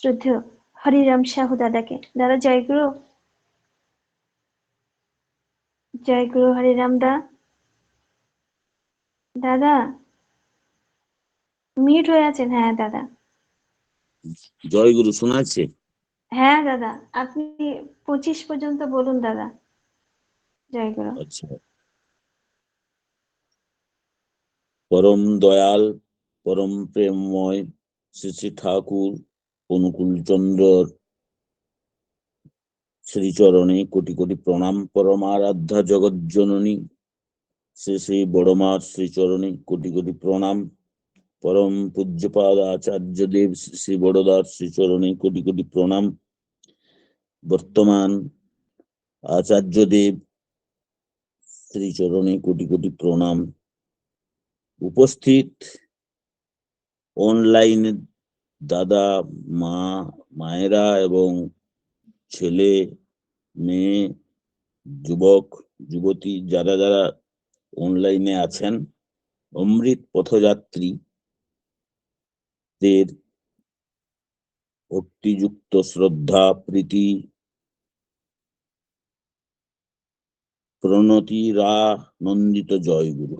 শ্রদ্ধেয় হরিরাম সাহু দাদাকে। দাদা জয়গুরু। জয়গুরু হরিরাম দা। দাদা মিউট হয়ে আছেন। হ্যাঁ দাদা। জয়গুরু শোনাচ্ছে? হ্যাঁ দাদা, আপনি 25 পর্যন্ত বলুন দাদা। জয়গুরু। আচ্ছা। পরম দয়াল, পরম প্রেমময় শ্রী শ্রী ঠাকুর অনুকূল চন্দ্রর শ্রীচরণে কোটি কোটি প্রণাম। পরমারাধ্যা জগৎ জননী শ্রী শ্রী বড়মার শ্রীচরণে কোটি কোটি প্রণাম। পরম পূজ্যপাদ আচার্য দেব শ্রী বড়দার শ্রীচরণে কোটি কোটি প্রণাম। বর্তমান আচার্য দেব শ্রীচরণে কোটি কোটি প্রণাম। উপস্থিত অনলাইনে দাদা, মা, মায়েরা এবং ছেলে, মেয়ে, যুবক, যুবতী যারা যারা অনলাইনে আছেন, অমৃত পথযাত্রীদের ভক্তিযুক্ত শ্রদ্ধা, প্রীতি, প্রণতিরা নন্দিত জয়গুরু।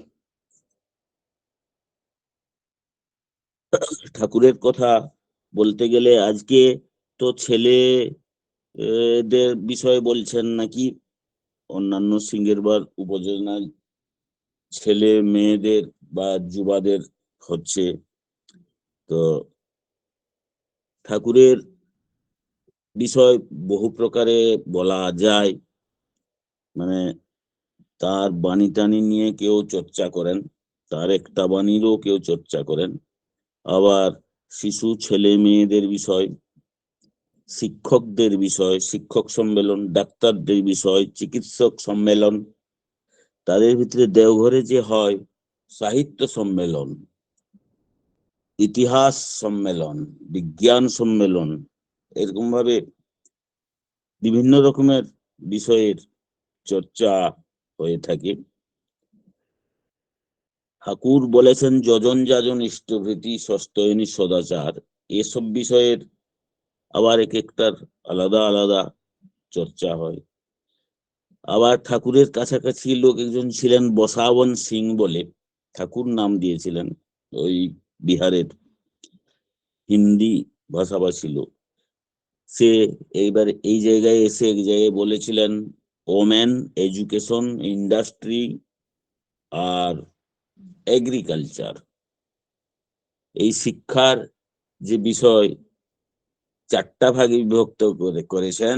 ঠাকুরের কথা বলতে গেলে আজকে তো ছেলে দের বিষয়ে বলছেন নাকি, অন্যান্য সিঙ্গেরবার উপজেলায় ছেলে মেয়েদের বা যুবাদের হচ্ছে। তো ঠাকুরের বিষয় বহু প্রকারে বলা যায়, মানে তার বাণী টানি নিয়ে কেউ চর্চা করেন, তার একটা বাণীরও কেউ চর্চা করেন, আবার শিশু ছেলে মেয়েদের বিষয়, শিক্ষকদের বিষয়, শিক্ষক সম্মেলন, ডাক্তারদের বিষয়, চিকিৎসক সম্মেলন, তাদের ভিতরে দেওঘরে যে হয় সাহিত্য সম্মেলন, ইতিহাস সম্মেলন, বিজ্ঞান সম্মেলন, এরকম ভাবে বিভিন্ন রকমের বিষয়ের চর্চা হয়ে থাকে। ঠাকুর বলেছেন যজন যাজন ইষ্টভৃতি সস্তয়নী সদাচার, এসব বিষয়ের আবার এক একটার আলাদা আলাদা চর্চা হয়। আবার ঠাকুরের কাছাকাছি লোক একজন ছিলেন বসাবন সিং বলে, ঠাকুর নাম দিয়েছিলেন, ওই বিহারের হিন্দি ভাষাভাষী লোক। সে এইবার এই জায়গায় এসে এক জায়গায় বলেছিলেন ওমেন, এডুকেশন, ইন্ডাস্ট্রি আর এগ্রিকালচার, এই শিক্ষার যে বিষয় চারটা ভাগে বিভক্ত করেছেন।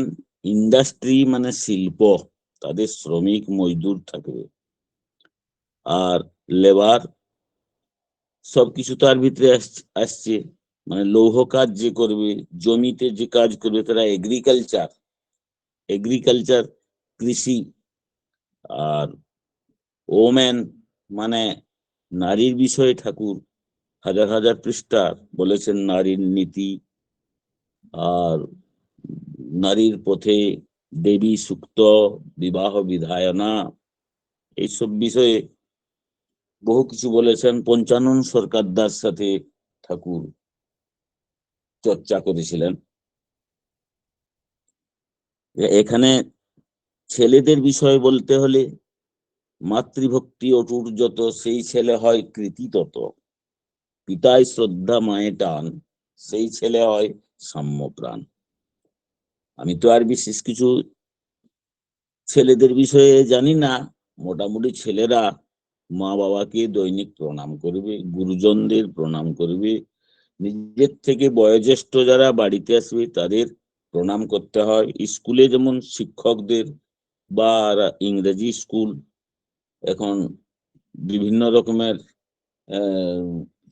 ইন্ডাস্ট্রি মানে শিল্প, তাদের শ্রমিক মজদুর থাকবে, আর লেবার, সবকিছু তার ভিতরে আসছে, মানে লৌহ কাজ যে করবে, জমিতে যে কাজ করবে তারা এগ্রিকালচার, এগ্রিকালচার কৃষি। আর ওমেন মানে নারীর বিষয়ে ঠাকুর হাজার হাজার পৃষ্ঠা বলেছেন, নারীর নীতি আর নারীর পথে দেবী সুক্ত, বিবাহ বিধায়না, এইসব বিষয়ে বহু কিছু বলেছেন। পঞ্চানন সরকার দার সাথে ঠাকুর চর্চা করেছিলেন। এখানে ছেলেদের বিষয় বলতে হলে মাতৃভক্তি অটুট যত, সেই ছেলে হয় কৃতি তত, পিতায় শ্রদ্ধা মায়ে টান, সেই ছেলে হয় সাম্যপ্রাণ। আমি তো আর বিশেষ কিছু ছেলেদের বিষয়ে জানি না, মোটামুটি ছেলেরা মা বাবাকে দৈনিক প্রণাম করবে, গুরুজনদের প্রণাম করবে, নিজের থেকে বয়োজ্যেষ্ঠ যারা বাড়িতে আসবে তাদের প্রণাম করতে হয়। স্কুলে যেমন শিক্ষকদের বা ইংরেজি স্কুল, এখন বিভিন্ন রকমের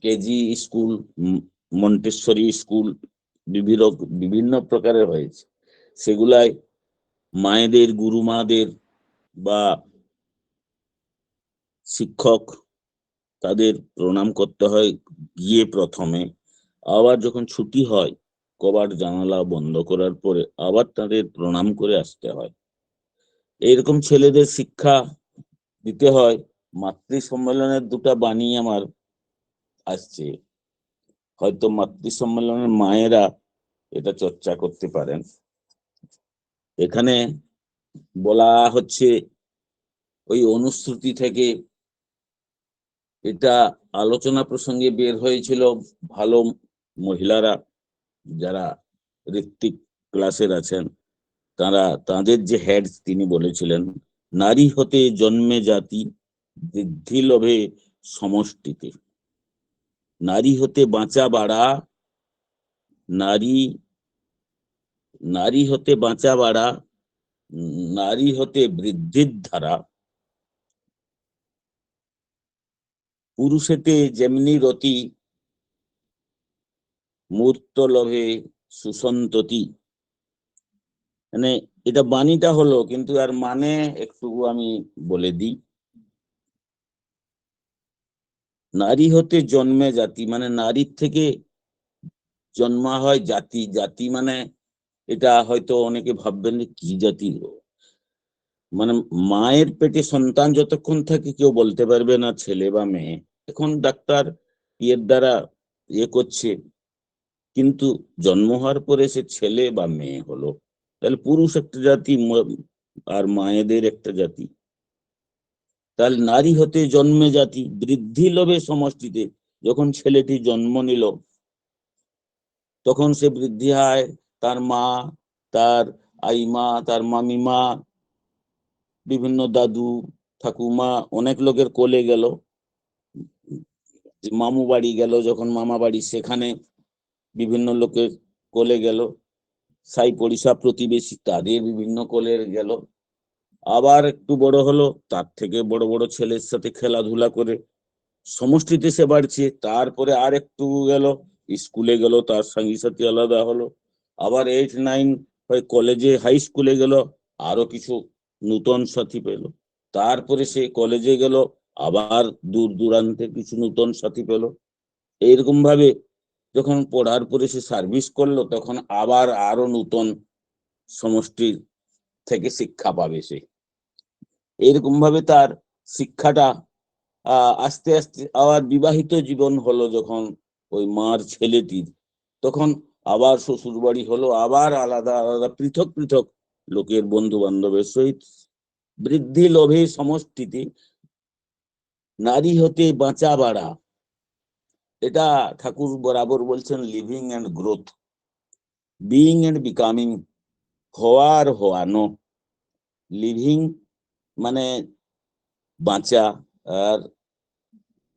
কেজি স্কুল, মন্টেশ্বরী স্কুল, বিভিন্ন প্রকারের হয়েছে, সেগুলাই মায়েদের, গুরুমাদের বা শিক্ষক, তাদের প্রণাম করতে হয় গিয়ে প্রথমে। আবার যখন ছুটি হয় কবাট জানালা বন্ধ করার পরে আবার তাদের প্রণাম করে আসতে হয়। এইরকম ছেলেদের শিক্ষা দিতে হয়। মাতৃ সম্মেলনের দুটা বাণী আমার আসছে, হয়তো মাতৃ সম্মেলনের মায়েরা এটা চর্চা করতে পারেন। এখানে বলা হচ্ছে ওই অনুশ্রুতি থেকে এটা আলোচনা প্রসঙ্গে বের হয়েছিল। ভালো মহিলারা যারা ঋত্বিক ক্লাসের আছেন, তাদের যে হেড তিনি বলেছিলেন, নারী হতে জন্মে জাতি, বৃদ্ধি লোভে সমষ্টিতে। নারী হতে বাঁচা বাড়া, নারী হতে বাঁচা বাড়া, নারী হতে বৃদ্ধির ধারা, পুরুষেতে যেমনি রতি, মূর্ত লোভে সুসন্ততি। মানে এটা বাণীটা হলো, কিন্তু আর মানে একটু আমি বলে দিই। নারী হতে জন্মে জাতি, মানে নারীর থেকে জন্মা হয় জাতি। জাতি মানে এটা হয়তো অনেকে ভাববেন যে কি জাতি, মানে মায়ের পেটে সন্তান যতক্ষণ থাকে কেউ বলতে পারবে না ছেলে বা মেয়ে। এখন ডাক্তার এর দ্বারা করছে, কিন্তু জন্ম হওয়ার পরে সে ছেলে বা মেয়ে হলো, তাহলে পুরুষ একটা জাতি আর মায়েদের একটা জাতি। তাহলে নারী হতে জন্মে জাতি, বৃদ্ধি লোভে সমষ্টিতে। যখন ছেলেটি জন্ম নিল তখন সে বৃদ্ধি হয়, তার মা, তার আইমা, তার মামিমা, বিভিন্ন দাদু ঠাকুমা, অনেক লোকের কোলে গেল। মামু বাড়ি গেল, যখন মামা বাড়ি, সেখানে বিভিন্ন লোকের কোলে গেল। সাই পড়িশা প্রতিবেশী তাদের বিভিন্ন কোলে গেল। আবার একটু বড় হলো, তার থেকে বড় বড় ছেলের সাথে খেলাধুলা করে সমষ্টিতে সে বাড়ছে। তারপরে আর একটু গেল, স্কুলে গেল, তার সঙ্গী সাথী আলাদা হলো। আবার 8, 9 হয় কলেজে, হাই স্কুলে গেল, আরো কিছু নূতন সাথী পেল। তারপরে সে কলেজে গেল, আবার দূর দূরান্তে কিছু নূতন সাথী পেল। এইরকম ভাবে যখন পড়ার পরে সে সার্ভিস করলো, তখন আবার আরো নূতন সমষ্টির থেকে শিক্ষা পাবে সে। এইরকম ভাবে তার শিক্ষাটা আস্তে আস্তে আবার বিবাহিত জীবন হলো যখন ওই মার ছেলেটির, তখন আবার শ্বশুর বাড়ি হলো, আবার আলাদা আলাদা পৃথক পৃথক লোকের বন্ধু বান্ধবের সহিত। বৃদ্ধি লোভে সমষ্টিতে, নারী হতে বাঁচা বাড়া। এটা ঠাকুর বরাবর বলছেন, living and growth, being and becoming, হওয়া আর হওয়ানো। লিভিং মানে বাঁচা, আর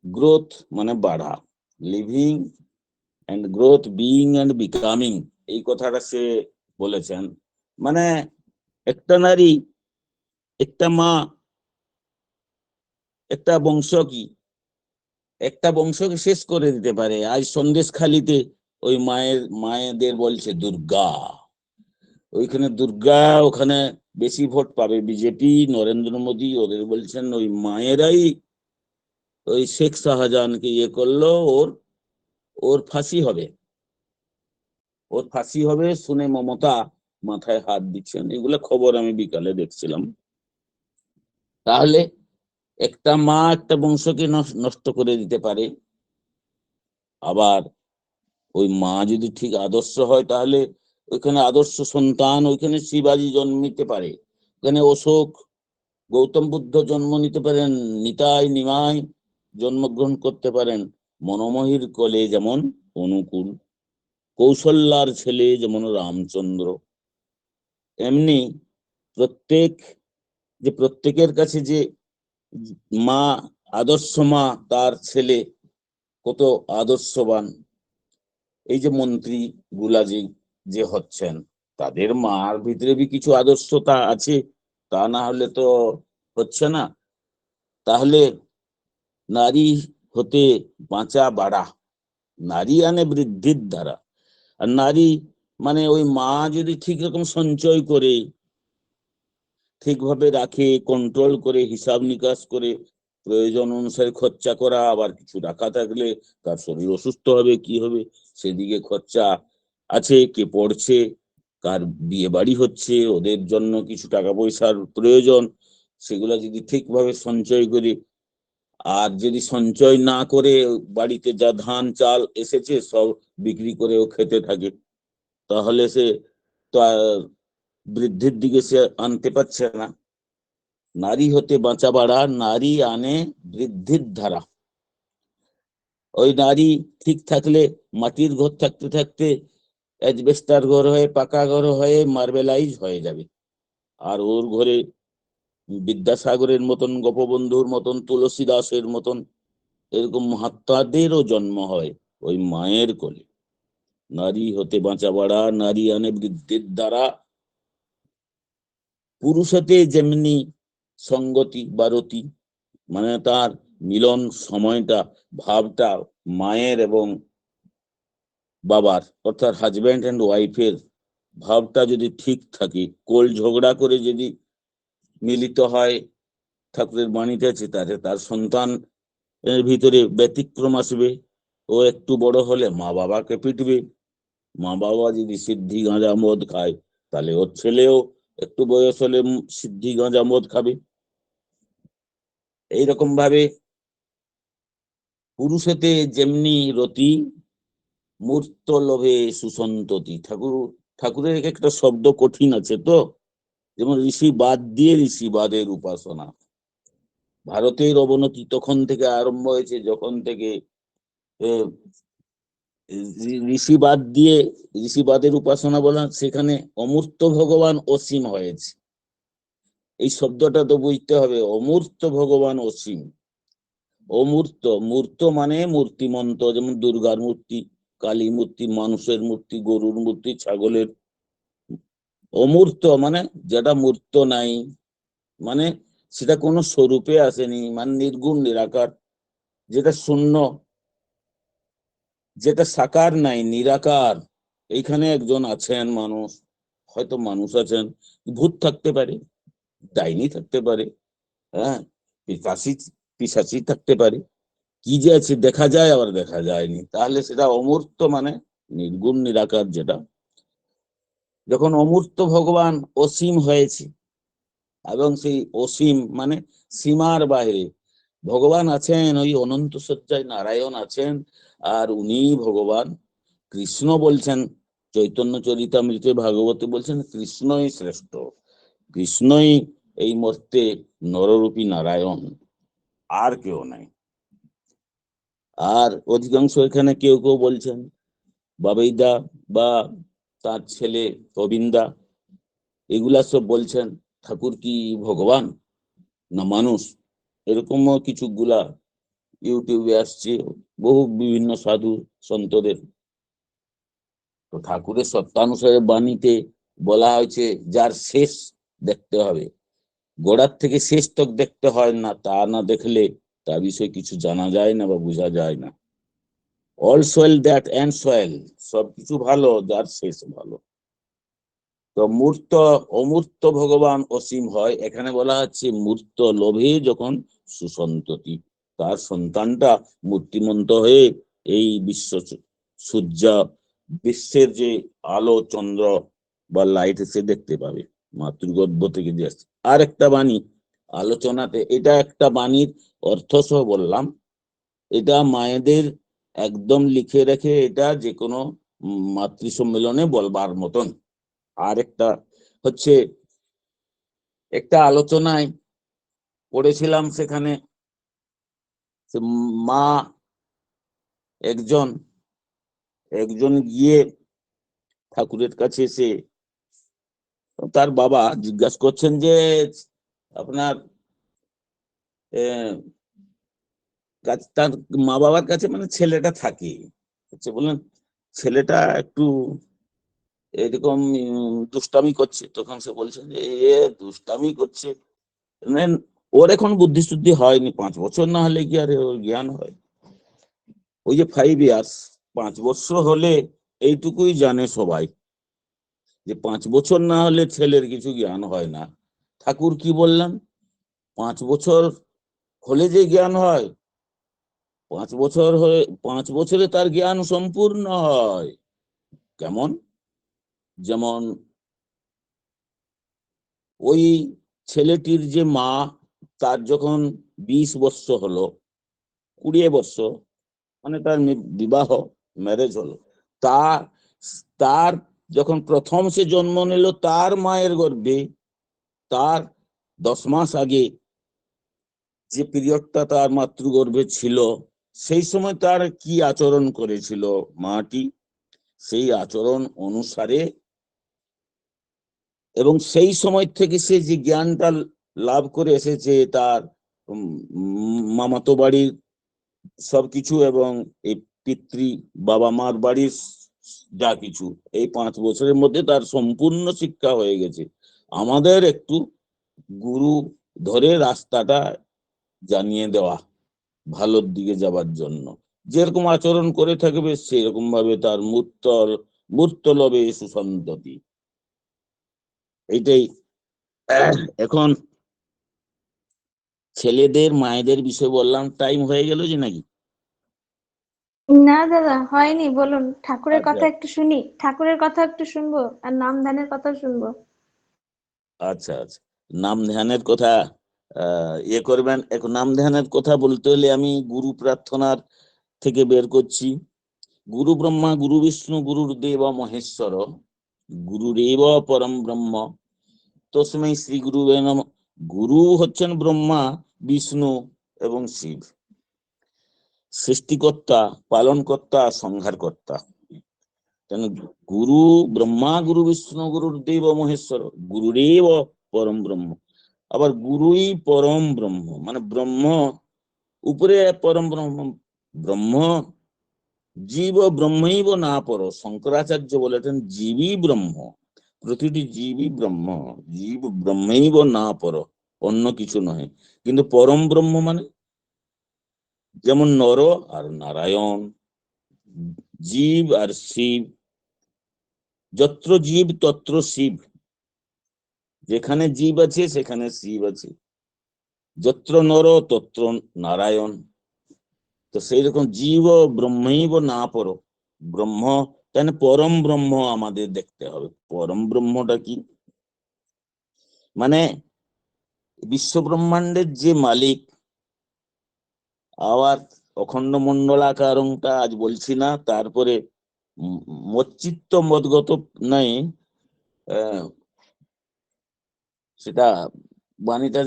গ্রোথ মানে বাড়া। Living and growth, being and becoming, এই কথাটা সে বলেছেন। মানে একটা নারী, একটা মা, একটা বংশ কি একটা বংশকে শেষ করে দিতে পারে। আজ সন্দেশখালিতে ওই মায়েদের বলছে দুর্গা, ওইখানে দুর্গা, ওখানে বেশি ভোট পাবে বিজেপি, নরেন্দ্র মোদী, ওদের বলছেন ওই মায়েরাই ওই শেখ শাহজাহানকে করলো, ওর ওর ফাঁসি হবে, ওর ফাঁসি হবে শুনে মমতা মাথায় হাত দিচ্ছেন। এগুলো খবর আমি বিকালে দেখছিলাম। তাহলে একটা মা একটা বংশকে নষ্ট করে দিতে পারে। আবার ওই মা যদি ঠিক আদর্শ হয়, তাহলে ওইখানে আদর্শ সন্তান, ওইখানে শিবাজি জন্মিতে পারে, ওখানে অশোক, গৌতম বুদ্ধ জন্ম নিতে পারেন, নিতাই নিমাই জন্মগ্রহণ করতে পারেন। মনোমোহীর কোলে যেমন অনুকূল, কৌশল্যার ছেলে যেমন রামচন্দ্র, এমনি প্রত্যেকের কাছে যে মা আদর্শ মা, তার ছেলে কত আদর্শবান। এই যে মন্ত্রী গুলা যে হচ্ছেন, তাদের মার ভিতরে কিছু আদর্শতা আছে, তা না হলে তো হচ্ছে না। তাহলে নারী হতে বাঁচা বাড়া, নারী আনে বৃদ্ধির দ্বারা। আর নারী মানে ওই মা যদি ঠিক রকম সঞ্চয় করে, ঠিকভাবে রাখে, কন্ট্রোল করে, হিসাব নিকাশ করে, প্রয়োজন অনুসারে খরচা করা, আবার কিছু রাখা থাকলে তার শরীর অসুস্থ হবে কি হবে সেদিকে খরচা আছে, কে পড়ছে, কার বিয়ে বাড়ি হচ্ছে, ওদের জন্য কিছু টাকা পয়সার প্রয়োজন, সেগুলা যদি ঠিকভাবে সঞ্চয় করে, আর যদি সঞ্চয় না করে বাড়িতে যা ধান চাল এসেছে সব বিক্রি করেও খেতে থাকে, তাহলে সে তো আর বৃদ্ধির দিকে সে আনতে পারছে না। নারী হতে বাঁচা বাড়া, নারী আনে বৃদ্ধির ধারা। ওই নারী ঠিক থাকলে মাটির ঘর থাকতে থাকতে অ্যাজবেস্টার ঘর হয়ে, পাকা ঘর হয়ে, মার্বেলাইজ হয়ে যাবে। আর ওর ঘরে বিদ্যাসাগরের মতন, গোপবন্ধুর মতন, তুলসী দাসের মতন এরকম মহাত্মাদেরও জন্ম হয় ওই মায়ের কোলে। নারী হতে বাঁচা বাড়া, নারী আনে বৃদ্ধির দ্বারা। পুরুষতে যেমনি সঙ্গতি বা রতি, মানে তার মিলন সময়টা, ভাবটা মায়ের এবং বাবার, অর্থাৎ হাজব্যান্ড অ্যান্ড ওয়াইফের ভাবটা যদি ঠিক থাকে, কোল ঝগড়া করে যদি মিলিত হয়, ঠাকুরের বাণীতে আছে, তার সন্তান এর ভিতরে ব্যতিক্রম আসবে। ও একটু বড় হলে মা বাবাকে পিটবে। মা বাবা যদি সিদ্ধি গাঁজা মদ খায়, তাহলে ওর ছেলেও একটু বয়স হলে সিদ্ধি গাঁজা মদ খাবে। এইরকম ভাবে পুরুষেতে যেমনি রতি, মূর্ত লোভে সুসন্ততি। ঠাকুরের একটা শব্দ কঠিন আছে তো, যেমন ঋষি বাদ দিয়ে ঋষিবাদের উপাসনা। ভারতের অবনতি তখন থেকে আরম্ভ হয়েছে, যখন থেকে ঋষিবাদ দিয়ে ঋষিবাদের উপাসনা বলা, সেখানে অমূর্ত ভগবান অসীম হয়েছে। এই শব্দটা তো বুঝতে হবে, অমূর্ত ভগবান অসীম। অমূর্ত, মূর্ত মানে মূর্তিমন্ত, যেমন দুর্গার মূর্তি, কালী মূর্তি, মানুষের মূর্তি, গরুর মূর্তি, ছাগলের। অমূর্ত মানে যেটা মূর্ত নাই, মানে সেটা কোনো স্বরূপে আসেনি, মানে নির্গুণ নিরাকার, যেটা শূন্য, যেটা সাকার নাই, নিরাকার। এইখানে একজন আছেন মানুষ, হয়তো মানুষ আছেন, ভূত থাকতে পারে, ডাইনি থাকতে পারে, হ্যাঁ, পিশাচি পিশাচি থাকতে পারে, কি যে আছে দেখা যায় আবার দেখা যায়নি, তাহলে সেটা অমূর্ত মানে নির্গুণ নিরাকার। যেটা যখন অমূর্ত ভগবান অসীম হয়েছে, এবং সেই অসীম মানে সীমার বাইরে ভগবান আছেন, ওই অনন্ত সজ্জায় নারায়ণ আছেন, আর উনি ভগবান। কৃষ্ণ বলছেন চৈতন্য চরিতামৃতে, ভাগবতে বলছেন কৃষ্ণই শ্রেষ্ঠ, কৃষ্ণই এই মর্তে নররূপী নারায়ণ, আর কেউ নাই। আর অধিকাংশ এখানে কেউ কেউ বলছেন বাবাইদা বা তার ছেলে গোবিন্দা, এগুলা সব বলছেন ঠাকুর কি ভগবান না মানুষ। এরকমও কিছুগুলা ইউটিউবে আসছে, বহু বিভিন্ন সাধু সন্তদের। তো ঠাকুরের সত্যানুসারে বাণীতে বলা হয়েছে যার শেষ দেখতে হবে, গোড়ার থেকে শেষ তক দেখতে হয় না, তা না দেখলে তার বিষয়ে কিছু জানা যায় না বা বোঝা যায় না। All Soyel that and Soyel, সবকিছু ভালো যার শেষ ভালো। তো মূর্ত অমূর্ত ভগবান অসীম হয়, এখানে বলা হচ্ছে মূর্ত লোভে যখন সুসন্ততি, তার সন্তানটা মূর্তিমন্ত হয়ে এই বিশ্ব সূর্য, বিশ্বের যে আলো চন্দ্র বা লাইট সে দেখতে পাবে, মাতৃগর্ভ থেকে যে আসছে। আর একটা বাণী আলোচনাতে, এটা একটা বাণীর অর্থ সহ বললাম, এটা মায়েদের একদম লিখে রেখে এটা যে কোনো মাতৃ সম্মেলনে বলবার মতন। আর একটা হচ্ছে, একটা আলোচনায় পড়েছিলাম, সেখানে মা একজন একজন গিয়ে ঠাকুরের কাছে এসে তার বাবা জিজ্ঞাসা করছেন যে আপনার তার মা বাবার কাছে মানে ছেলেটা থাকে হচ্ছে, বললেন ছেলেটা একটু এরকম দুষ্টামি করছে। তখন সে বলছেন যে এ দুষ্টামি করছে, মানে ওর এখন বুদ্ধি শুদ্ধি হয়নি, 5 বছর না হলে কি আর ওর জ্ঞান হয়? ওই যে 5 ইয়ার্স, 5 বছর হলে এইটুকুই জানে সবাই, যে 5 বছর না হলে ছেলের কিছু জ্ঞান হয় না। ঠাকুর কি বললেন, 5 বছর হলে যে জ্ঞান হয়, 5 বছর হয়ে 5 বছরে তার জ্ঞান সম্পূর্ণ হয়। কেমন? যেমন ওই ছেলেটির যে মা, তার যখন 20 বছর হলো, 20 বছর, মানে তার বিবাহ, ম্যারেজ হলো, তার তার যখন প্রথম সে জন্ম নিল তার মায়ের গর্ভে, তার 10 মাস আগে যে পিরিয়ডটা তার মাতৃগর্ভে ছিল, সেই সময় তার কি আচরণ করেছিল মাটি, সেই আচরণ অনুসারে এবং সেই সময় থেকে সে যে জ্ঞানটা লাভ করে এসেছে, তার মামাতো বাড়ির সবকিছু এবং এই পিতৃ বাবা মার বাড়ির যা কিছু, এই 5 বছরের মধ্যে তার সম্পূর্ণ শিক্ষা হয়ে গেছে। আমাদের একটু গুরু ধরে রাস্তাটা জানিয়ে দেওয়া, ভালোর দিকে যাবার জন্য। যেরকম আচরণ করে থাকবে সেরকম ভাবে তার মূর্ত লবে সুসন্ততি। এইটাই। এখন ছেলেদের মায়েদের বিষয় বললাম, টাইম হয়ে গেল যে নাকি? না দাদা, হয়নি, বলুন। ঠাকুরের আচ্ছা কথা একটু শুনি, ঠাকুরের কথা একটু শুনবো, আর নাম ধ্যানের কথা শুনবো। আচ্ছা আচ্ছা, নাম ধ্যানের কথা ইয়ে করবেন। এখন নাম ধ্যানের কথা বলতে হলে আমি গুরু প্রার্থনার থেকে বের করছি। গুরু ব্রহ্মা গুরু বিষ্ণু গুরুর্দেব মহেশ্বর, গুরুরেব পরম ব্রহ্ম তস্মৈ শ্রী গুরুবে নমঃ। গুরু হচ্ছেন ব্রহ্মা, বিষ্ণু এবং শিব, সৃষ্টিকর্তা, পালনকর্তা, সংহারকর্তা। কেন গুরু ব্রহ্মা গুরু বিষ্ণু গুরুর্দেব মহেশ্বর, গুরুরেব পরম ব্রহ্ম। আবার গুরুই পরম ব্রহ্ম, মানে ব্রহ্ম উপরে পরম ব্রহ্ম। ব্রহ্ম জীব ব্রহ্মৈব না পর, শঙ্করাচার্য বলেছেন জীবই ব্রহ্ম, প্রতিটি জীবই ব্রহ্ম, জীব ব্রহ্মৈব না পর, অন্য কিছু নয়। কিন্তু পরম ব্রহ্ম মানে যেমন নর আর নারায়ণ, জীব আর শিব, যত্র জীব তত্র শিব, যেখানে জীব আছে সেখানে শিব আছে, যত্র নর তত্র নারায়ণ। তো সেই রকম জীব ব্রহ্মৈব না পর, ব্রহ্ম, তাহলে পরম ব্রহ্ম আমাদের দেখতে হবে। পরম ব্রহ্মটা কি? মানে বিশ্ব ব্রহ্মাণ্ডের যে মালিক, আবার অখণ্ড মন্ডলাকারংটা আজ বলছি না, তারপরে মচ্চিত্ত মদগত নাই, সেটা বাণীটা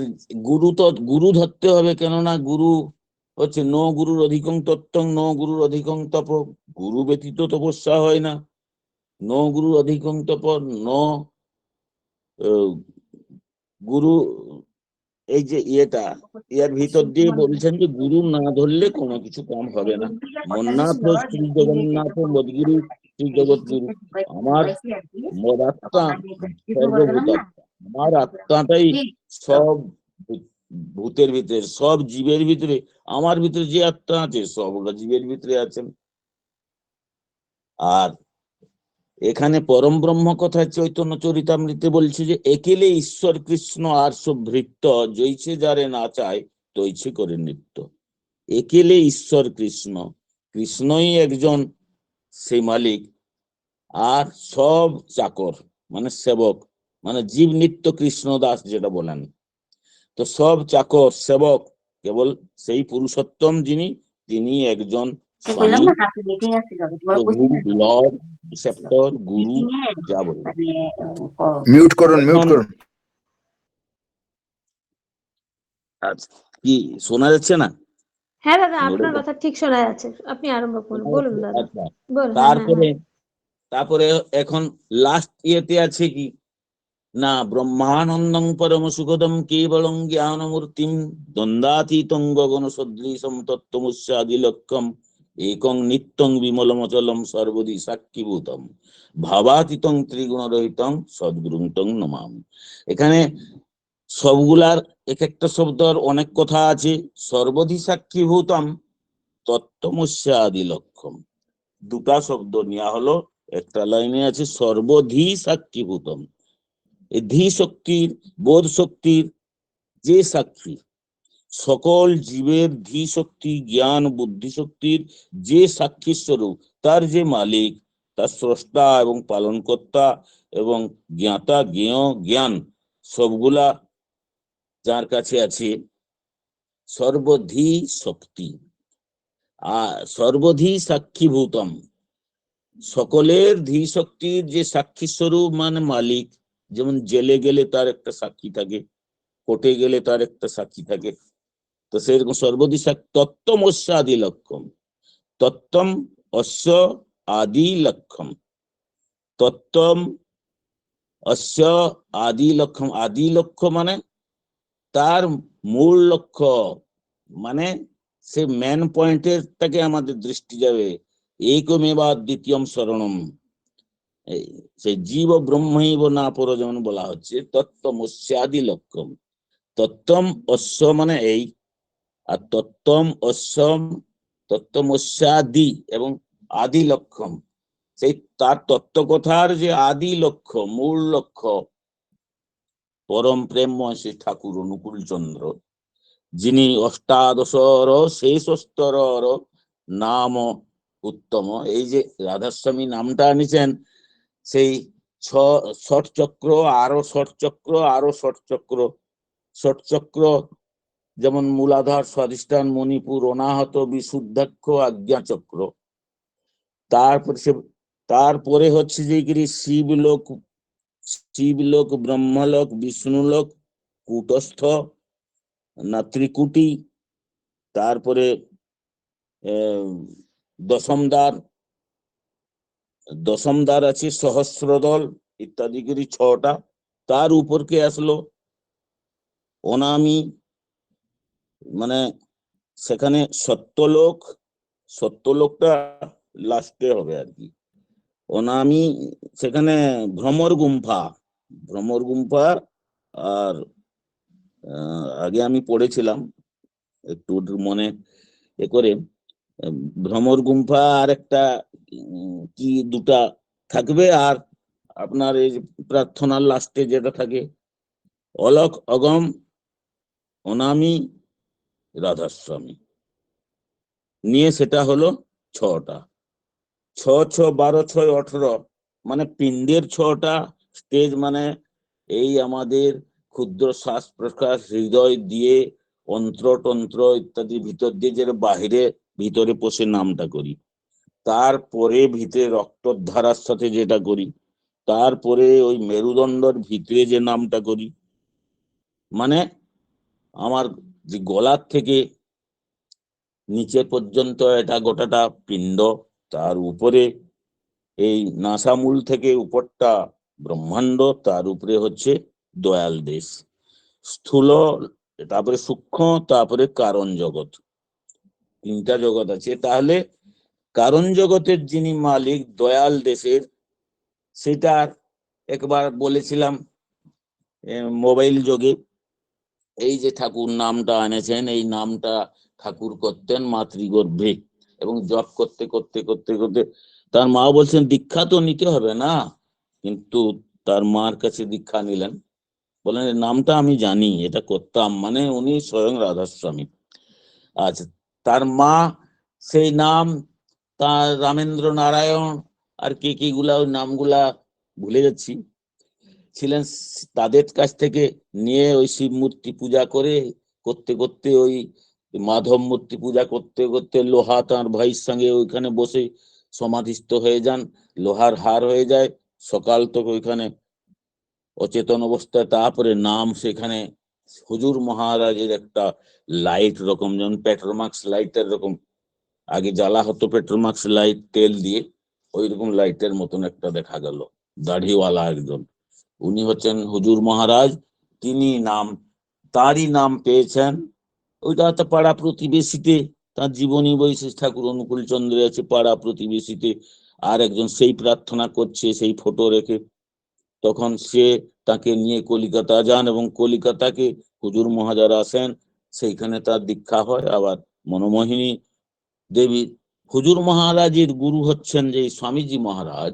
গুরু, তো গুরু ধরতে হবে, কেননা গুরু হচ্ছে ন গুরুর অধিকং তত্ত্বং ন গুরুর অধিকং তপ, গুরু ব্যতীত তপস্যা হয় না। ন গুরুর অধিকং তপ ন গুরু, এই যে ইয়েটা, এর ভিতর দিয়ে বলছেন যে গুরু না ধরলে কোনো কিছু কাম হবে না। মন্নাথ শ্রী জগন্নাথ মদগুরু শ্রী জগৎগুরু। আমার মদাত্মা সর্বভূতাত্মা, আমার আত্মাটাই সব ভূতের ভিতরে, সব জীবের ভিতরে, আমার ভিতরে যে আত্মা আছে সবটা জীবের ভিতরে আছেন। আর এখানে পরম ব্রহ্ম কথা চৈতন্য চরিতামৃতে বলছে যে একেলে ঈশ্বর কৃষ্ণ আর সব ভৃত্য, জৈছে যারে না চায় তৈছে করে নৃত্য। একেলে ঈশ্বর কৃষ্ণ, কৃষ্ণই একজন সেই মালিক, আর সব চাকর মানে সেবক, মানে জীব নিত্য কৃষ্ণ দাস যেটা বলেন। তো সব চাকর সেবক কেবল সেই পুরুষোত্তম যিনি, তিনি একজন স্বামী, প্রভু, লর্ড, রিসেপ্টর, গুরু, যা বলবেন। মিউট করুন, মিউট করুন। আচ্ছা, কি শোনা যাচ্ছে না? হ্যাঁ দাদা, আপনার কথা ঠিক শোনা যাচ্ছে, আপনি আরম্ভ করুন, বলুন দাদা, আচ্ছা, বলুন। হ্যাঁ হ্যাঁ তারপরে হ্যাঁ। তারপরে এখন লাস্ট ইয়েতে আছে কি না, ব্রহ্মানন্দং পরম সুখদম কেবলং জ্ঞানমূর্তিম দ্বন্দ্বাতীতং গগন সদৃশম তত্ত্বমস্যাদিলক্ষম একং নিত্যং বিমলমচলম সর্বদি সাক্ষীভূতম ভাবাতীতং ত্রিগুণরহিতং সদ্গুরুং তং নমামি। এখানে সবগুলার এক একটা শব্দের অনেক কথা আছে। সর্বধি সাক্ষীভূতম তত্ত্বমস্যাদিলক্ষম, দুটা শব্দ নেওয়া হলো, একটা লাইনে আছে সর্বধি সাক্ষীভূতম। এই ধী শক্তির, বোধ শক্তির যে সাক্ষী, সকল জীবের ধী শক্তি, জ্ঞান বুদ্ধি শক্তির যে সাক্ষী স্বরূপ, তার যে মালিক, তার স্রষ্টা এবং পালনকর্তা এবং জ্ঞাতা জ্ঞেয় জ্ঞান সবগুলা যার কাছে আছে, সর্বধি শক্তি আর সর্বধি সাক্ষীভূতম, সকলের ধী শক্তির যে সাক্ষী স্বরূপ মানে মালিক, যেমন জেলে গেলে তার একটা সাক্ষী থাকে, কোর্টে গেলে তার একটা সাক্ষী থাকে, তো সেরকম সর্বদিশা তত্ত্বম অস্য আদি লক্ষম, তত্ত্বম অস্য আদি লক্ষম, তত্ত্বম অস্য আদি লক্ষম। আদি লক্ষ্য মানে তার মূল লক্ষ্য, মানে সে মেন পয়েন্টের থেকে আমাদের দৃষ্টি যাবে। একমেবা দ্বিতীয়ম শরণম, সেই জীব ব্রহ্মৈব না পর যেমন বলা হচ্ছে, তত্ত্বম অস্যাদি লক্ষ্যম। তত্ত্বম অস্য মানে এই, আর তত্ত্বম অস্যম, তত্ত্বম অস্যাদি এবং আদি লক্ষ্যম, সেই তার তত্ত্বকথার যে আদি লক্ষ্য, মূল লক্ষ্য, পরম প্রেমময় শ্রী ঠাকুর অনুকূল চন্দ্র, যিনি অষ্টাদশর শেষস্তর নাম উত্তম। এই যে রাধাস্বামী নামটা আনিছেন, সেই ষট চক্র, আরো ষট চক্র, আরো ষট চক্র, ষট চক্র যেমন মূলাধার, স্বাধিষ্ঠান, মণিপুর, অনাহত, বিশুদ্ধাক্ষ, আজ্ঞা চক্র। তারপরে হচ্ছে যে শিবলোক, শিবলোক, ব্রহ্মলোক, বিষ্ণুলোক, কূটস্থ না ত্রিকুটি, তারপরে দশম দ্বার আছে, সহস্রদল ইত্যাদি করে 6টা। তার উপর কে আসলো অনামি, মানে সেখানে সত্যলোক, সত্যলোকটা লাস্টে হবে আর কি। অনামি সেখানে ভ্রমর গুম্ফা, ভ্রমর গুম্ফা। আর আগে আমি পড়েছিলাম একটু মনে এ করে, ভ্রমর গুম্ফা আর একটা কি দুটা থাকবে। আর আপনার এই প্রার্থনার লাস্টে যেটা থাকে অলক, অগম, অনামি, রাধাস্বামী নিয়ে, সেটা হলো 6টা। 6, 6, 12, 6, 18, মানে পিণ্ডের 6টা স্টেজ, মানে এই আমাদের ক্ষুদ্র শ্বাস প্রশ্বাস, হৃদয় দিয়ে অন্ত্রতন্ত্র ইত্যাদি ভিতর দিয়ে যে বাহিরে ভিতরে পোষে নামটা করি, তারপরে ভিতরে রক্তধারার সাথে যেটা করি, তারপরে ওই মেরুদণ্ডর ভিতরে যে নামটা করি, মানে আমার যে গলার থেকে নিচে পর্যন্ত এটা গোটাটা পিণ্ড, তার উপরে এই নাসামূল থেকে উপরটা ব্রহ্মাণ্ড, তার উপরে হচ্ছে দয়াল দেশ, স্থূল, তারপরে সূক্ষ্ম, তারপরে কারণ জগৎ, 3টা জগৎ আছে। তাহলে কারণ জগতের যিনি মালিক দয়াল দেশের, সেটা একবার বলেছিলাম মোবাইল যোগে। এই যে ঠাকুর নামটা আনেছেন, এই নামটা ঠাকুর করতেন মাতৃগর্ভে, এবং জপ করতে করতে করতে করতে তার মা বলছেন দীক্ষা তো নিতে হবে না, কিন্তু তার মার কাছে দীক্ষা নিলেন, বলেন নামটা আমি জানি, এটা করতাম, মানে উনি স্বয়ং রাধাস্বামী। আচ্ছা, তার মা সেই নাম, তার রামেন্দ্র নারায়ণ আর কে কি গুলা, ওই নামগুলা ভুলে যাচ্ছি, ছিলেন, তাদের কাছ থেকে নিয়ে ওই শিব মূর্তি পূজা করে করতে করতে, ওই মাধব মূর্তি পূজা করতে করতে লোহা তার ভাইয়ের সঙ্গে ওইখানে বসে সমাধিস্থ হয়ে যান, লোহার হার হয়ে যায়, সকাল থেকে ওইখানে অচেতন অবস্থায়। তারপরে নাম সেখানে হুজুর মহারাজের একটা লাইট রকম, যেমন পেট্রোমাক্স লাইটের রকম আগে জ্বালা হতো, পেট্রোমাক্স লাইট তেল দিয়ে, ওই রকম লাইটের মতন একটা দেখা গেল, দাড়িওয়ালা একজন, উনি হচ্ছেন হুজুর মহারাজ। তিনি নাম, তারই নাম পেয়েছেন। ওইটা তো পাড়া প্রতিবেশীতে তার জীবনী বৈশিষ্ট্য ঠাকুর অনুকূল চন্দ্রে আছে, পাড়া প্রতিবেশীতে আর একজন সেই প্রার্থনা করছে, সেই ফটো রেখে, তখন সে তাকে নিয়ে কলিকাতা যান, এবং কলিকাতাকে হুজুর মহারাজ আসেন, সেইখানে তার দীক্ষা হয়। আবার মনমোহিনী দেবী, হুজুর মহারাজের গুরু হচ্ছেন যে স্বামীজি মহারাজ,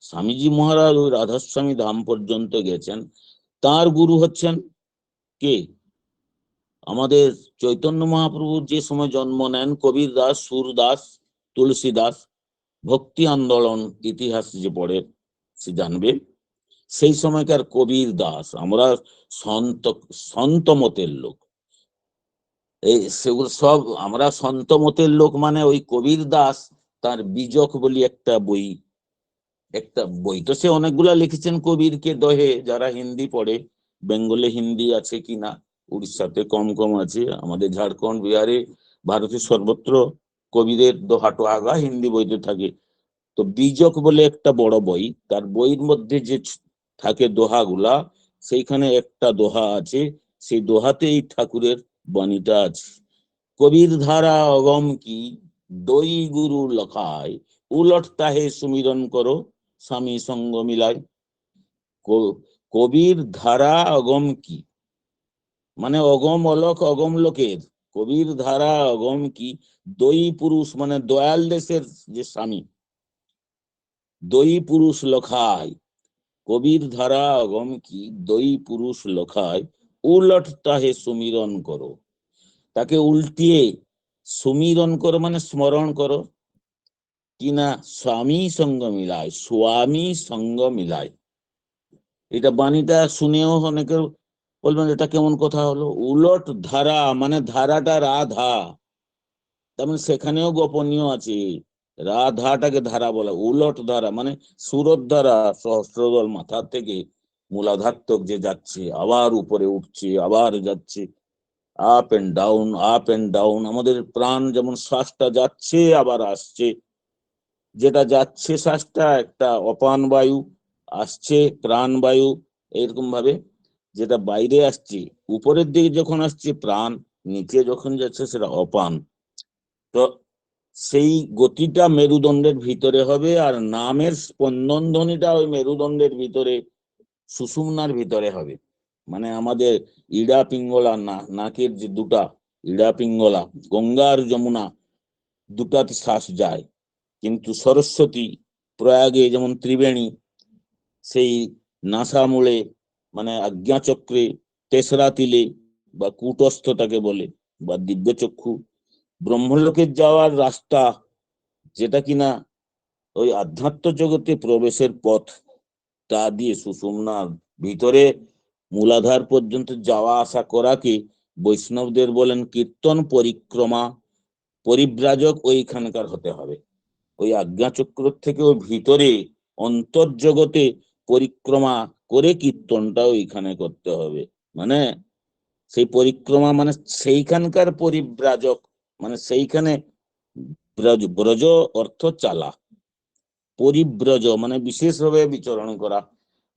স্বামীজি মহারাজ ওই রাধাস্বামী ধাম পর্যন্ত গেছেন, তার গুরু হচ্ছেন কে, আমাদের চৈতন্য মহাপ্রভুর যে সময় জন্ম নেন, কবির দাস, সুরদাস, তুলসী দাস, ভক্তি আন্দোলন ইতিহাস যে পড়ে সে জানবে, সেই সময়কার কবির দাস, আমরা সন্ত মতের লোক, এই সেগুলো সব আমরা সন্ত মতের লোক, মানে ওই কবির দাস তার বীজক বলি একটা বই একটা বই তো সে অনেকগুলা লিখেছেন কবির কে দহে, যারা হিন্দি পড়ে, বেঙ্গলে হিন্দি আছে কিনা, উড়িষ্যাতে কম কম আছে, আমাদের ঝাড়খণ্ড বিহারে ভারতের সর্বত্র কবিদের দোহা টোহা হিন্দি বইতে থাকে। তো বীজক বলে একটা বড় বই, তার বইয়ের মধ্যে যে থাকে দোহাগুলা, সেইখানে একটা দোহা আছে, সেই দোহাতে এই ঠাকুরের বাণীটা আছে। কবির ধারা অগম কি দই গুরু লখায়, উলট তাহে সুমিরন করো স্বামী সঙ্গ মিলায়। কবির ধারা অগম কি, মানে অগম অলোক অগম লোকের, কবির ধারা অগম কি, দই পুরুষ মানে দয়াল দেশের যে স্বামী, দই পুরুষ লখায়, কবির ধারা অগম কি দই পুরুষ লখায়, উলট তাহে সুমিরন করো, তাকে উল্টিয়ে সুমিরন করো মানে স্মরণ করো, কিনা স্বামী সঙ্গ মিলায়, স্বামী সঙ্গ মিলায়। এটা বাণীটা শুনেও অনেকে বলবেন এটা কেমন কথা হলো, উলট ধারা মানে ধারাটা রাধা, তার মানে সেখানেও গোপনীয় আছে, রাধাটাকে ধারা বলা, উলট ধারা মানে সুরত ধারা সহস্রদল মাথা থেকে মূলাধার তক যে যাচ্ছে, আবার উপরে উঠছে আবার যাচ্ছে, up and down up and down. আমাদের প্রাণ যেমন শ্বাসটা যাচ্ছে আবার আসছে, যেটা যাচ্ছে শ্বাসটা একটা অপান বায়ু, আসছে প্রাণ বায়ু, এরকম ভাবে যেটা বাইরে আসছে উপরের দিকে যখন আসছে প্রাণ, নিচে যখন যাচ্ছে সেটা অপান। তো সেই গতিটা মেরুদণ্ডের ভিতরে হবে, আর নামের স্পন্দন ধ্বনিটা ওই মেরুদণ্ডের ভিতরে সুষুম্নার ভিতরে হবে। মানে আমাদের ইড়া পিঙ্গলা নাকের যে দুটা ইড়া পিঙ্গলা, গঙ্গা আর যমুনা দুটাতে শ্বাস যায়, কিন্তু সরস্বতী প্রয়াগে যেমন ত্রিবেণী, সেই নাসামূলে মানে আজ্ঞাচক্রে, তেসরা তিলে বা কূটস্থ তাকে বলে, বা দিব্যচক্ষু, ব্রহ্মলোকের যাওয়ার রাস্তা, যেটা কিনা ওই আধ্যাত্ম জগতে প্রবেশের পথ, তা দিয়ে সুষুম্নার ভিতরে মূলাধার পর্যন্ত যাওয়া আসা করাকে বৈষ্ণবদের বলেন কীর্তন পরিক্রমা। পরিব্রাজক ওইখানকার হতে হবে, ওই আজ্ঞাচক্র থেকে ওই ভিতরে অন্তর্জগতে পরিক্রমা করে কীর্তনটা ওইখানে করতে হবে। মানে সেই পরিক্রমা মানে সেইখানকার পরিব্রাজক, মানে সেইখানে ব্রজ, ব্রজ অর্থ চালা, পরিব্রজ মানে বিশেষভাবে বিচরণ করা।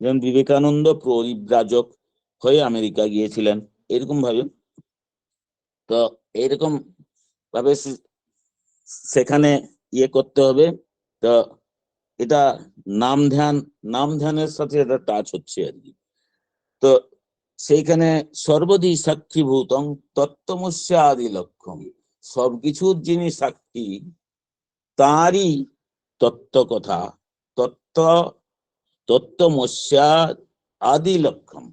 যেমন বিবেকানন্দ পরিব্রাজক হয়ে আমেরিকা গিয়েছিলেন, এরকম ভাবে। তো এরকম ভাবে সেখানে ইয়ে করতে হবে। তো এটা নাম ধ্যানের সাথে এটা টাচ হচ্ছে আর কি। তো সেইখানে সর্বদি সাক্ষীভূতং তত্ত্বমস্য আদি লক্ষণ, সবকিছুর যিনি সাক্ষী তাঁরই তত্ত্ব কথা, তত্ত্ব তত্ত্বমস্য আদি লক্ষণ,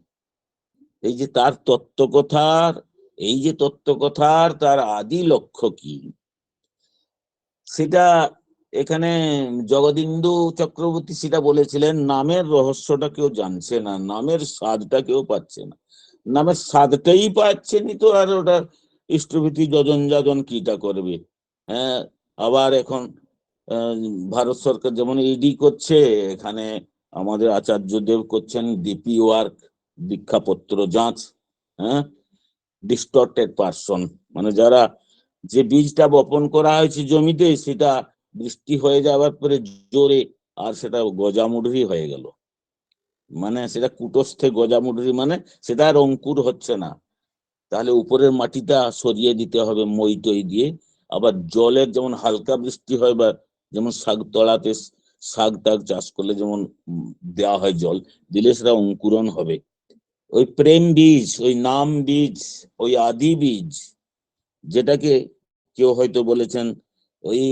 এই যে তার তত্ত্ব কথার, এই যে তত্ত্ব কথার তার আদি লক্ষ্য কি, সেটা এখানে জগদীন্দু চক্রবর্তী সেটা বলেছিলেন। নামের রহস্যটা কেউ জানছে না, নামের স্বাদটা কেউ পাচ্ছে না, নামের স্বাদটাই পাচ্ছে নি, তো আর ওটা ইষ্টভীতি যজন যাজন কিটা করবে। হ্যাঁ, আবার এখন ভারত সরকার যেমন ইডি করছে, এখানে আমাদের আচার্যদেব করছেন ডিপি ওয়ার্ক, দীক্ষাপত্র যাঁচ। হ্যাঁ, ডিস্টর্টেড পার্সন মানে যারা, যে বীজটা বপন করা হয়েছে জমিতে সেটা বৃষ্টি হয়ে যাওয়ার পরে জোরে আর সেটা গজামুড়ি হয়ে গেল, মানে সেটা কুটস্থে গজামুড়ি, মানে সেটা আর অঙ্কুর হচ্ছে না, তাহলে উপরের মাটিটা সরিয়ে দিতে হবে মই টই দিয়ে। আবার জলের যেমন হালকা বৃষ্টি হয়, বা যেমন শাক তলাতে শাক টাক চাষ করলে যেমন দেওয়া হয় জল, দিলে সেটা অঙ্কুরণ হবে। ওই প্রেম বীজ, ওই নাম বীজ, ওই আদি বীজ, যেটাকে কেউ হয়তো বলেছেন ওই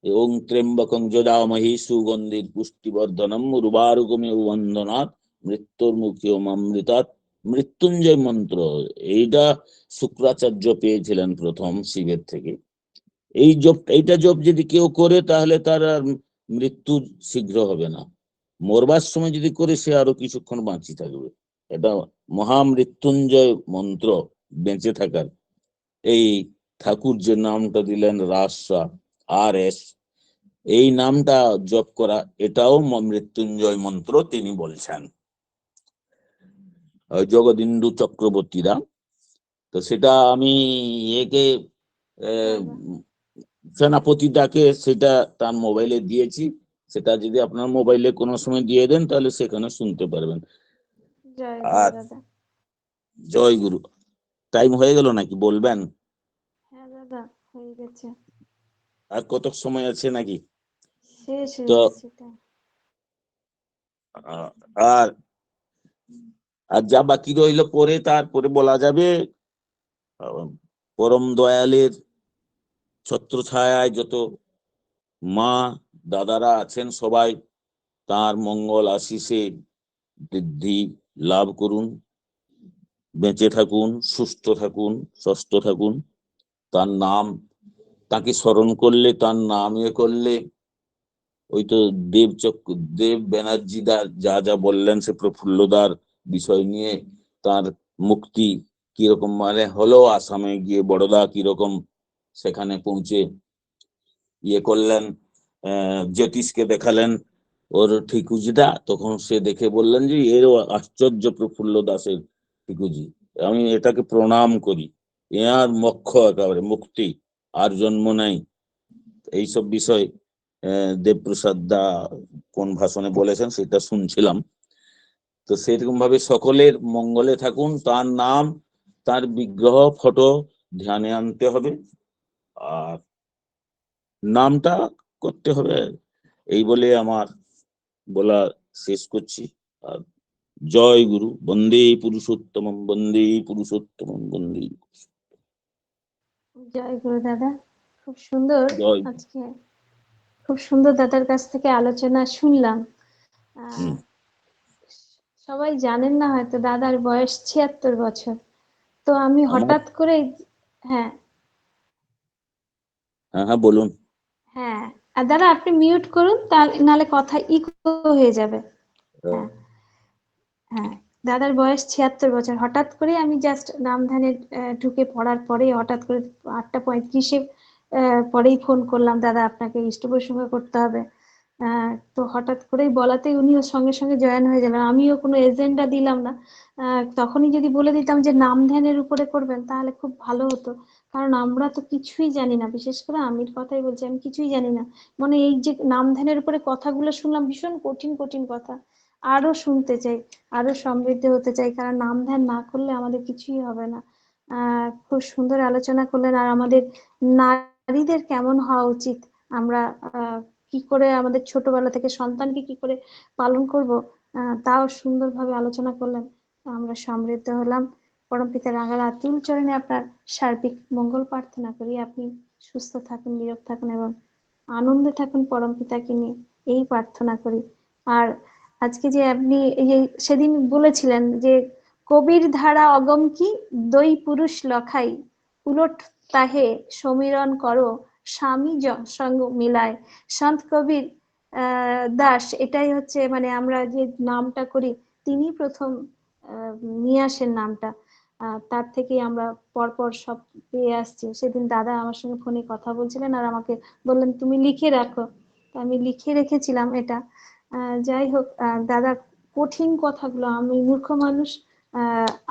ওং ত্র্যম্বকং যজামহে সুগন্ধির পুষ্টিবর্ধনম উর্বারুকমিব বন্ধনাৎ মৃত্যুর মুখী অমৃতাৎ, মৃত্যুঞ্জয় মন্ত্র, এইটা শুক্রাচার্য পেয়েছিলেন প্রথম শিবের থেকে। এইটা জপ যদি কেউ করে তাহলে তার আর মৃত্যু শীঘ্র হবে না, মরবার সময় যদি করে সে আরো কিছুক্ষণ বাঁচি থাকবে। এটা মহামৃত্যুঞ্জয় মন্ত্র, বেঁচে থাকার। এই ঠাকুর যে নামটা দিলেন রাসা, RS, এই নামটা জপ করা, এটাও মৃত্যুঞ্জয় মন্ত্র তিনি বলছেন জগদীন্দু চক্রবর্তীরা। তো সেটা আমি একে সেনাপতি ডাকে সেটা তার মোবাইলে দিয়েছি, সেটা যদি আপনার মোবাইলে কোনো সময় দিয়ে দেন তাহলে সেখানে শুনতে পারবেন। জয় আর গুরু দাদা। জয় গুরু। টাইম হয়ে গেল নাকি বলবেন? হ্যাঁ দাদা, হয়ে গেছে, আর কত সময় আছে নাকি? শেষ হয়ে তো গেছে এটা। আর আর যা বাকি রইল পরে, তারপরে বলা যাবে পরম দয়ালের ছত্রছায়ায় যত মা দাদারা আছেন সবাই তার মঙ্গল আশিসে বৃদ্ধি লাভ করুন, বেঁচে থাকুন, সুস্থ থাকুন, সুস্থ থাকুন। তার নাম, তাকে স্মরণ করলে, তার নাম করলে, ওই তো দেব ব্যানার্জি দা যা যা বললেন সে প্রফুল্লদার বিষয় নিয়ে, তার মুক্তি কিরকম মানে হলো, আসামে গিয়ে বড়দা কিরকম সেখানে পৌঁছে করলেন, জ্যোতিষকে দেখালেন ওর ঠিকুজিটা, তখন সে দেখে বললেন যে এরও আশ্চর্য প্রফুল্ল দাসের ঠিকুজি, আমি এটাকে প্রণাম করি, আর মোক্ষ একেবারে মুক্তি, আর জন্ম নাই। এইসব বিষয় দেবপ্রসাদ দা কোন ভাষণে বলেছেন সেটা শুনছিলাম। তো সেরকম ভাবে সকলের মঙ্গলে থাকুন, তার নাম, তার বিগ্রহ ফটো ধ্যানে আনতে হবে, আর নামটা করতে হবে। এই বলে আমার বলা শেষ করছি। আর জয় গুরু, বন্দে পুরুষোত্তমম, বন্দে পুরুষোত্তমম, বন্দে। জয় গুরু দাদা, খুব সুন্দর। জয়। আজকে খুব সুন্দর দাদার কাছ থেকে আলোচনা শুনলাম। হুম। সবাই জানেন না হয়তো দাদার বয়স ৭৬ বছর। তো আমি আমার, হঠাৎ করে, হ্যাঁ হ্যাঁ হ্যাঁ বলুন। হ্যাঁ, আর দাদা আপনি মিউট করুন, তাহলে নাহলে কথা ইকো হয়ে যাবে। হ্যাঁ হ্যাঁ, দাদার বয়স ৭৬ বছর। হঠাৎ করে আমি জাস্ট নামধানে ঢুকে পড়ার পরে হঠাৎ করে ৮টা ৩৫-এ পরেই ফোন করলাম, দাদা আপনাকে ইষ্টপ্রসঙ্গ সঙ্গে করতে হবে। তো হঠাৎ করেই বলাতেই উনিও সঙ্গে সঙ্গে জয়েন হয়ে গেলেন। আমিও কোনো এজেন্ডা দিলাম না। তখনই যদি বলে দিতাম যে নাম ধ্যানের উপরে করবেন তাহলে খুব ভালো হতো, কারণ আমরা তো কিছুই জানি না, বিশেষ করে আমির কথাই বলছি, আমি কিছুই জানি না। মানে এই যে নাম ধ্যানের উপরে কথাগুলো শুনলাম, ভীষণ কঠিন কঠিন কথা, আরো শুনতে চাই, আরো সমৃদ্ধ হতে চাই, কারণ নাম ধ্যান না করলে আমাদের কিছুই হবে না। খুব সুন্দর আলোচনা করলেন। আর আমাদের নারীদের কেমন হওয়া উচিত, আমরা কি করে আমাদের ছোটবেলা থেকে সন্তানকে কি করে পালন করব, তাও সুন্দরভাবে আলোচনা করলেন। আমরা সমৃদ্ধ হলাম। পরমপিতা রাঙার আতুল চরণে আপনার সার্বিক মঙ্গল প্রার্থনা করি। আপনি সুস্থ থাকুন, নিরোগ থাকুন এবং আনন্দে থাকুন পরমপিতাকে নিয়ে, এই প্রার্থনা করি। আর আজকে যে আপনি এই যে সেদিন বলেছিলেন যে কবির ধারা অগম কি, দই পুরুষ লখাই, উলট তাহে সমীরণ করো, স্বামী সঙ্গ মিলায়। সন্ত কবির দাস, এটাই হচ্ছে মানে আমরা যে নামটা করি, তিনি প্রথম নিয়ে আসেন নামটা। তার থেকেই আমরা পরপর সব পেয়ে আসছি। সেদিন দাদা আমার সঙ্গে ফোনে কথা বলছিলেন আর আমাকে বললেন তুমি লিখে রাখো, তো আমি লিখে রেখেছিলাম এটা। যাই হোক দাদা, কঠিন কথাগুলো, আমি মূর্খ মানুষ,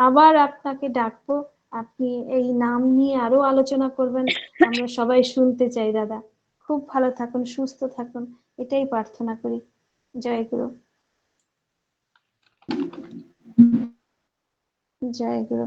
আবার আপনাকে ডাকবো, আপনি এই নাম নিয়ে আরো আলোচনা করবেন, আমরা সবাই শুনতে চাই দাদা। খুব ভালো থাকুন, সুস্থ থাকুন, এটাই প্রার্থনা করি। জয় গুরু। জয় গুরু।